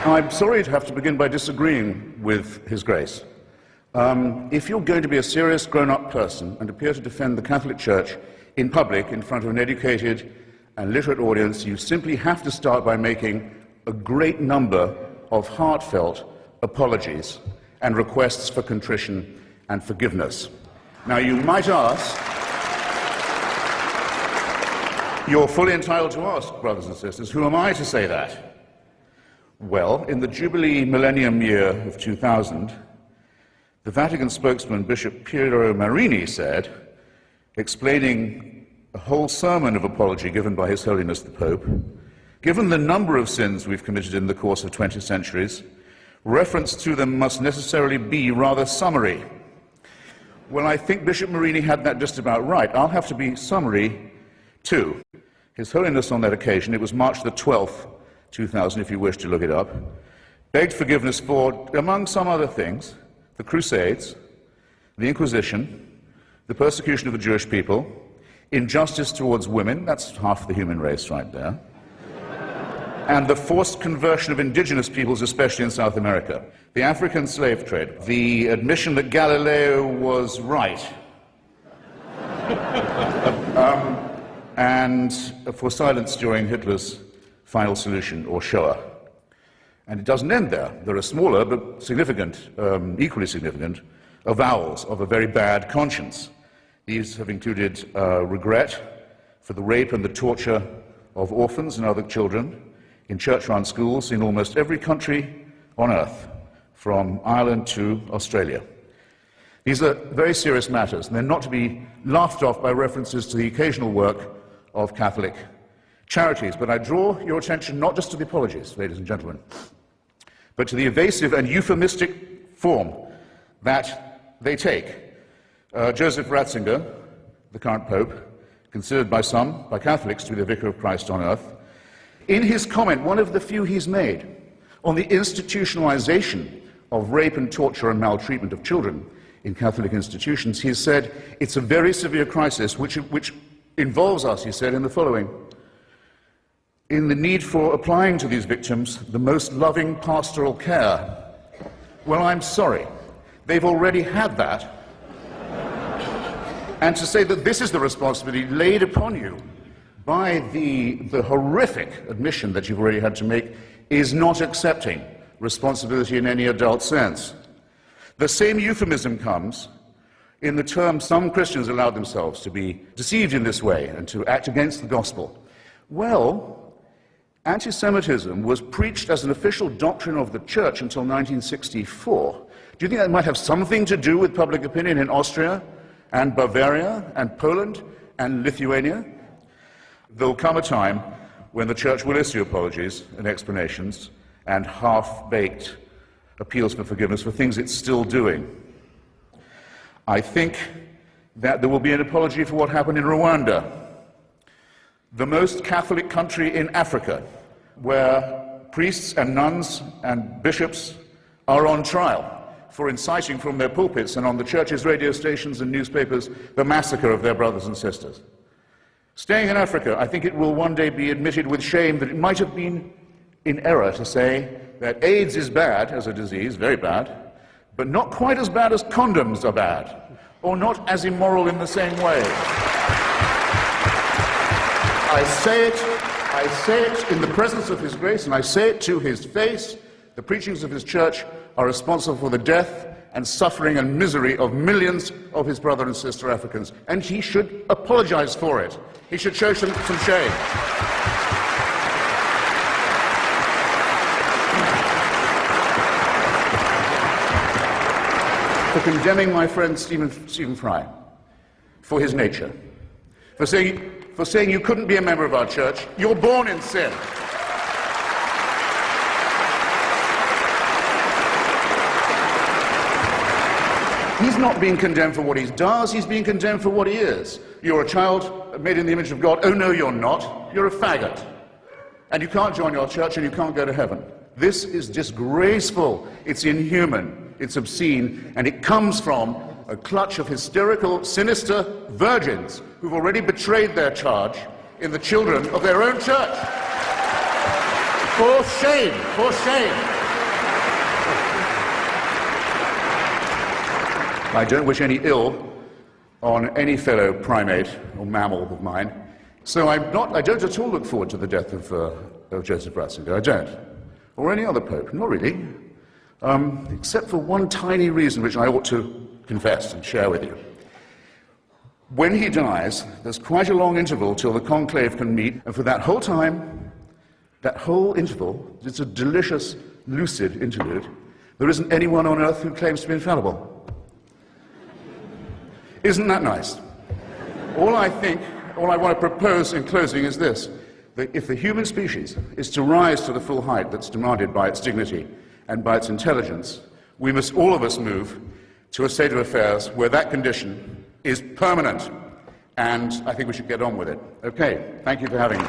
I'm sorry to have to begin by disagreeing with His Grace. If you're going to be a serious grown-up person and appear to defend the Catholic Church in public in front of an educated and literate audience, you simply have to start by making a great number of heartfelt apologies and requests for contrition and forgiveness. Now, you might ask, you're fully entitled to ask, brothers and sisters, who am I to say that? Well, in the Jubilee Millennium year of 2000, the Vatican spokesman, Bishop Piero Marini, said, explaining a whole sermon of apology given by His Holiness the Pope, given the number of sins we've committed in the course of 20 centuries, reference to them must necessarily be rather summary. Well, I think Bishop Marini had that just about right. I'll have to be summary, too. His Holiness on that occasion, it was March the 12th, 2000, if you wish to look it up, begged forgiveness for, among some other things, the Crusades, the Inquisition, the persecution of the Jewish people, injustice towards women, that's half the human race right there, and the forced conversion of indigenous peoples, especially in South America, the African slave trade, the admission that Galileo was right, and for silence during Hitler's final solution, or Shoah. And it doesn't end there. There are smaller but significant, equally significant, avowals of a very bad conscience. These have included regret for the rape and the torture of orphans and other children in church-run schools in almost every country on earth, from Ireland to Australia. These are very serious matters, and they're not to be laughed off by references to the occasional work of Catholic charities. But I draw your attention not just to the apologies, ladies and gentlemen, but to the evasive and euphemistic form that they take. Joseph Ratzinger, the current Pope, considered by some, by Catholics, to be the Vicar of Christ on earth, in his comment, one of the few he's made, on the institutionalization of rape and torture and maltreatment of children in Catholic institutions, he said, it's a very severe crisis which involves us, he said, in the following: in the need for applying to these victims the most loving pastoral care. Well, I'm sorry. They've already had that. And to say that this is the responsibility laid upon you by the horrific admission that you've already had to make is not accepting responsibility in any adult sense. The same euphemism comes in the term some Christians allow themselves to be deceived in this way and to act against the gospel. Well, anti-Semitism was preached as an official doctrine of the Church until 1964. Do you think that might have something to do with public opinion in Austria and Bavaria and Poland and Lithuania? There'll come a time when the Church will issue apologies and explanations and half-baked appeals for forgiveness for things it's still doing. I think that there will be an apology for what happened in Rwanda, the most Catholic country in Africa, where priests and nuns and bishops are on trial for inciting from their pulpits and on the Church's radio stations and newspapers the massacre of their brothers and sisters. Staying in Africa, I think it will one day be admitted with shame that it might have been in error to say that AIDS is bad as a disease, very bad, but not quite as bad as condoms are bad, or not as immoral in the same way. I say it in the presence of His Grace, and I say it to His face. The preachings of His Church are responsible for the death and suffering and misery of millions of His brother and sister Africans, and He should apologize for it. He should show some shame. For condemning my friend Stephen Fry for his nature, for saying you couldn't be a member of our church. You're born in sin. He's not being condemned for what he does, he's being condemned for what he is. You're a child made in the image of God. Oh no, you're not. You're a faggot. And you can't join your church and you can't go to heaven. This is disgraceful. It's inhuman. It's obscene. And it comes from a clutch of hysterical, sinister virgins who've already betrayed their charge in the children of their own church. For shame, for shame. I don't wish any ill on any fellow primate or mammal of mine. So I don't at all look forward to the death of Joseph Ratzinger. I don't. Or any other pope. Not really. Except for one tiny reason which I ought to confess and share with you. When he dies, there's quite a long interval till the conclave can meet, and for that whole time, that whole interval, it's a delicious, lucid interlude, there isn't anyone on earth who claims to be infallible. Isn't that nice? All I want to propose in closing is this, that if the human species is to rise to the full height that's demanded by its dignity and by its intelligence, we must all of us move to a state of affairs where that condition is permanent. And I think we should get on with it. Okay, thank you for having me.